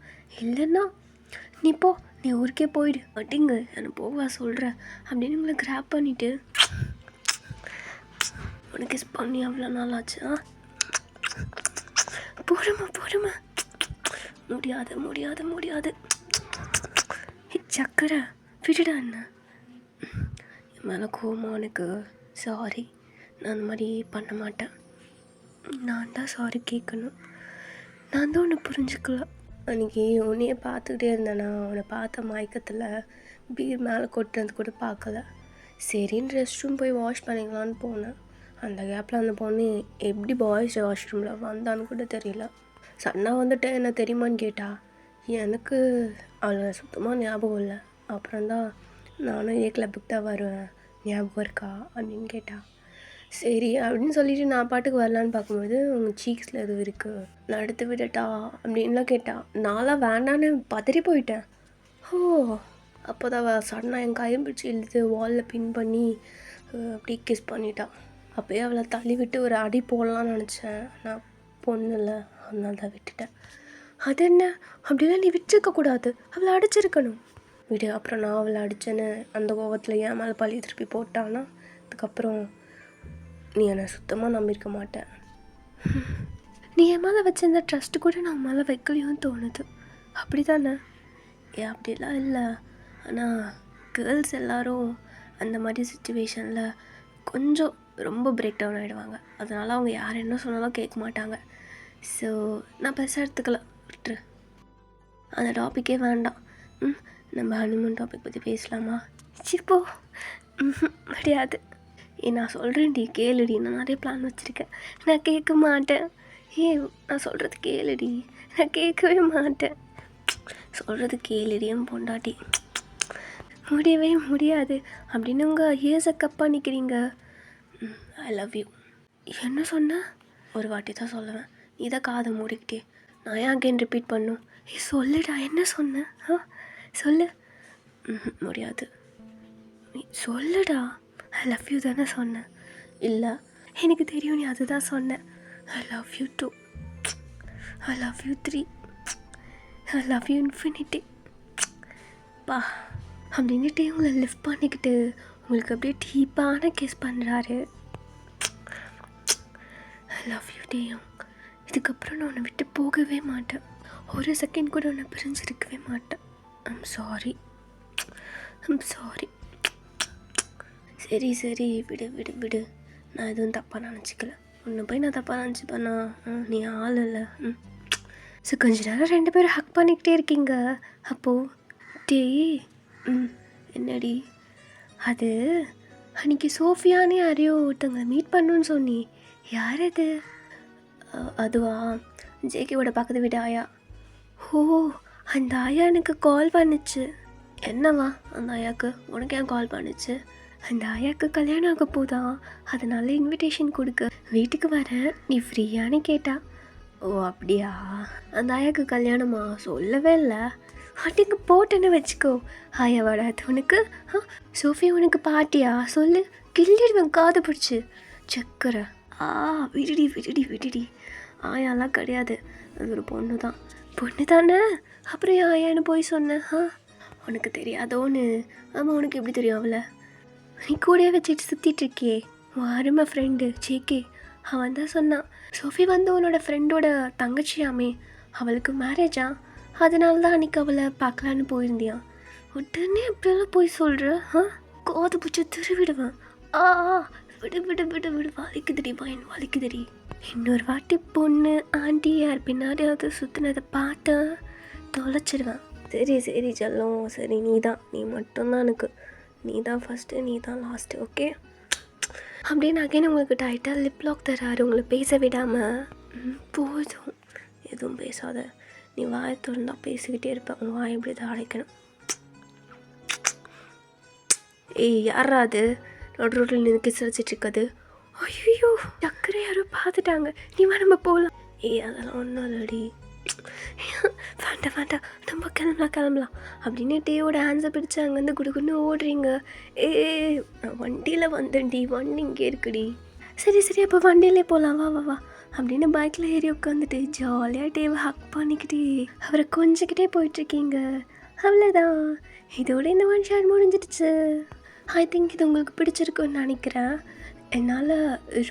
இல்லைன்னா நீ போ, நீ ஊருக்கே போயிடு. அட்டிங்க நான் போவா சொல்கிறேன் அப்படின்னு உங்களை கிராப் பண்ணிவிட்டு உனக்கு கிஸ் பண்ணி அவ்வளோ நாள் ஆச்சு. போடுமா. முடியாது. சக்கரை விட்டுடா. என்ன என் மேலே கோவமா உனக்கு? சாரி, நான் அந்த மாதிரி பண்ண மாட்டேன். நான் தான் சாரி கேட்கணும். நான் தான் உன்னை புரிஞ்சுக்கல. அன்றைக்கி உன்னையே பார்த்துக்கிட்டே இருந்தேன்னா, உன்னை பார்த்த மயக்கத்தில் பீர் மேலே கொட்டுறது கூட பார்க்கல. சரின்னு ரெஸ்ட் ரூம் போய் வாஷ் பண்ணிக்கலான்னு போனேன். அந்த கேப்பில் அந்த பொண்ணு எப்படி பாய்ஸ் வாஷ்ரூமில் வந்தான்னு கூட தெரியல. சன்னா வந்துட்டு என்ன தெரியுமான்னு கேட்டா. எனக்கு அவளை சுத்தமாக ஞாபகம் இல்லை. அப்புறம்தான் நானும் கிளப்புக்கு தான் வருவேன், ஞாபகம் இருக்கா அப்படின்னு கேட்டா. சரி அப்படின்னு சொல்லிட்டு நான் பாட்டுக்கு வரலான்னு பார்க்கும்போது உங்கள் சீக்ஸில் எதுவும் இருக்குது, நான் எடுத்து விடட்டா அப்படின்லாம் கேட்டா. நான்லாம் வேண்டான்னு பதறி போயிட்டேன். அப்போ தான் சடனாக என் கையை பிடிச்சி இழுத்து வாலில் பின் பண்ணி அப்படி கிஸ் பண்ணிட்டான். அப்போயே அவளை தள்ளி விட்டு ஒரு அடி போடலான்னு நினச்சேன். நான் பொண்ணு இல்லை, அதனால தான் விட்டுட்டேன். அது என்ன, அப்படிலாம் நீ விட்டுருக்கக்கூடாது, அவளை அடிச்சிருக்கணும். விடு. அப்புறம் நான் அவளை அடித்தேன்னு அந்த கோவத்தில் ஏன் மேலே பழி திருப்பி போட்டான்னா, அதுக்கப்புறம் நீ என்னை சுத்தமாக நம்பியிருக்க மாட்டேன். நீ என் மேலே வச்சிருந்த ட்ரஸ்ட்டு கூட நான் மேலே வைக்கலையும் தோணுது. அப்படி தானே? அப்படிலாம் இல்லை. ஆனால் கேர்ள்ஸ் எல்லோரும் அந்த மாதிரி சுச்சுவேஷனில் கொஞ்சம் ரொம்ப பிரேக் டவுன் ஆகிடுவாங்க. அதனால் அவங்க யார் என்ன சொன்னாலும் கேட்க மாட்டாங்க. ஸோ நான் பெருசாக எடுத்துக்கலாம், விட்டுரு. அந்த டாப்பிக்கே வேண்டாம். நம்ம ஹனிமூன் டாபிக் பற்றி பேசலாமா? சிப்போ முடியாது. நான் சொல்கிறேன்டி, கேளுடி. நான் நிறைய பிளான் வச்சுருக்கேன். நான் கேட்க மாட்டேன். நான் சொல்கிறது கேளுடி. நான் கேட்கவே மாட்டேன். சொல்கிறது கேளுடியும் பொண்டாட்டி. முடியவே முடியாது அப்படின்னு உங்கள் இயர்ஸை கப்பாக நிற்கிறீங்க. ஐ லவ் யூ. என்ன சொன்ன? ஒரு வாட்டி தான் சொல்லுவேன். நீ தான் காதை மூடிக்கிட்டே. நான் ஏன் அகைன் ரிப்பீட் பண்ணும்? சொல்லுடா, என்ன சொன்ன? சொல்லு. முடியாது. நீ சொல்லுடா. ஐ லவ் யூ தானே சொன்னேன். இல்லை, எனக்கு தெரியும் நீ அதுதான் சொன்னேன். ஐ love you 2, I love you 3, I love you infinity பா அப்படின்ட்டு உங்களை லிஃப்ட் பண்ணிக்கிட்டு உங்களுக்கு அப்படியே டீப்பான கிஸ் பண்ணுறாரு. ஐ லவ் யூ டேயும். இதுக்கப்புறம் நான் உன்னை விட்டு போகவே மாட்டேன். ஒரு செகண்ட் கூட உன்னை பிரிஞ்சிருக்கவே மாட்டேன். I'm sorry. சரி சரி, விடு விடு விடு. நான் எதுவும் தப்பாக நினச்சிக்கல. உன்னை போய் நான் தப்பாக நினச்சிப்பேண்ணா? நீ ஆள் இல்லை. ஸோ கொஞ்ச நேரம் 2 பேரும் ஹக் பண்ணிக்கிட்டே இருக்கீங்க. அப்போது டேய் என்னடி அது? அன்றைக்கி சோஃபியானே யாரையோ ஒருத்தவங்களை மீட் பண்ணுன்னு சொன்னி, யார் அது? அதுவா, ஜேகேவோட பக்கத்து வீட்டு ஆயா. ஓ, அந்த ஆயா எனக்கு கால் பண்ணுச்சு. என்னவா அந்த ஆயாவுக்கு? உனக்கு ஏன் கால் பண்ணுச்சு? அந்த ஆயாவுக்கு கல்யாணம் ஆக போதா, அதனால இன்விடேஷன் கொடுக்க வீட்டுக்கு வர, நீ ஃப்ரீயானு கேட்டா. ஓ அப்படியா? அந்த ஆயாவுக்கு கல்யாணமா? சொல்லவே இல்லை. அட்டிங்க போட்டேன்னு வச்சுக்கோ. ஆயா வராது உனக்கு? சோஃபி உனக்கு பாட்டியா? சொல்லு, கிள்ளிடுவேன் காது பிடிச்சி. சக்கரை. விடுடி விடுடி விடுடி. ஆயாலாம் கிடையாது, அது ஒரு பொண்ணு தான். பொண்ணு தானே? அப்புறம் ஏன் ஆயான்னு போய் சொன்னேன்? உனக்கு தெரியாதோன்னு. ஆமாம், உனக்கு எப்படி தெரியும் அவளை? நீ கூடயே வச்சுட்டு சுற்றிட்டுருக்கியே உன் அருமை ஃப்ரெண்டு ஜேகே, அவன் தான் சொன்னான். சோஃபி வந்து உன்னோட ஃப்ரெண்டோட தங்கச்சியாமே, அவளுக்கு மேரேஜா, அதனால தான் அன்றைக்கி அவளை பார்க்கலான்னு போயிருந்தியான். உடனே அப்படியெல்லாம் போய் சொல்கிற? கோது பிடிச்சி திருவிடுவேன். விடு விடு விடு விடு, வலிக்குதுடி பையன், வலிக்குதுடி. இன்னொரு வாட்டி பொண்ணு ஆண்டி யார் பின்னாடியாவது சுற்றினதை பார்த்து தொலைச்சிடுவேன். சரி சரி செல்லம், சரி நீ மட்டும்தான் எனக்கு. நீ தான் ஃபஸ்ட்டு, நீ தான் லாஸ்ட்டு, ஓகே? அப்படின்னு அகைன் உங்களுக்கு டைட்டாக லிப் லாக் தராரு, உங்களை பேச விடாமல். போதும், எதுவும் பேசாத. நீ வாயை திறந்தா பேசிக்கிட்டே இருப்பேன். உன் வாயை இப்படி தான் அடைக்கணும். யாரா அது நடு ரோட்டில் நின்று கிஸ் அடிச்சிட்ருக்காது? ஐயோ, டக்குனு யாரும் பார்த்துட்டாங்க. நீ வா நம்ம போகலாம். அதெல்லாம் ஒன்றும் இல்லடி. வேண்டாம் நம்ம கிளம்பலாம் அப்படின்னு டேயோட ஹேண்ட்ஸை பிடிச்சி அங்கேருந்து குடுக்குன்னு ஓடுறீங்க. நான் வண்டியில் வந்தேன்டி, வண்டி இங்கே இருக்குடி. சரி அப்போ வண்டியிலே போகலாம், வா அப்படின்னு பைக்கில் ஏறி உட்காந்துட்டு ஜாலியாக டேவை ஹக் பண்ணிக்கிட்டே அவரை கொஞ்சிக்கிட்டே போயிட்டுருக்கீங்க. அவ்வளோதான், இதோட இந்த 1 ஷாட் முடிஞ்சிடுச்சு. ஐ திங்க் இது உங்களுக்கு பிடிச்சிருக்குன்னு நினைக்கிறேன். என்னால்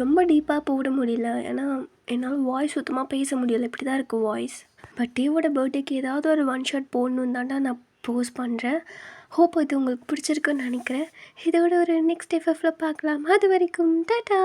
ரொம்ப டீப்பாக போட முடியல, ஏன்னா என்னால் வாய்ஸ் சுத்தமாக பேச முடியலை. இப்படி தான் இருக்குது வாய்ஸ். பட் டேவோட பர்த்டேக்கு ஏதாவது ஒரு 1 ஷாட் போடணும் தாண்டா நான் போஸ்ட் பண்ணுறேன். ஹோப் இது உங்களுக்கு பிடிச்சிருக்குன்னு நினைக்கிறேன். இதோட ஒரு நெக்ஸ்ட் எஃப்எஃப்ல பார்க்கலாம். அது வரைக்கும் டாடா.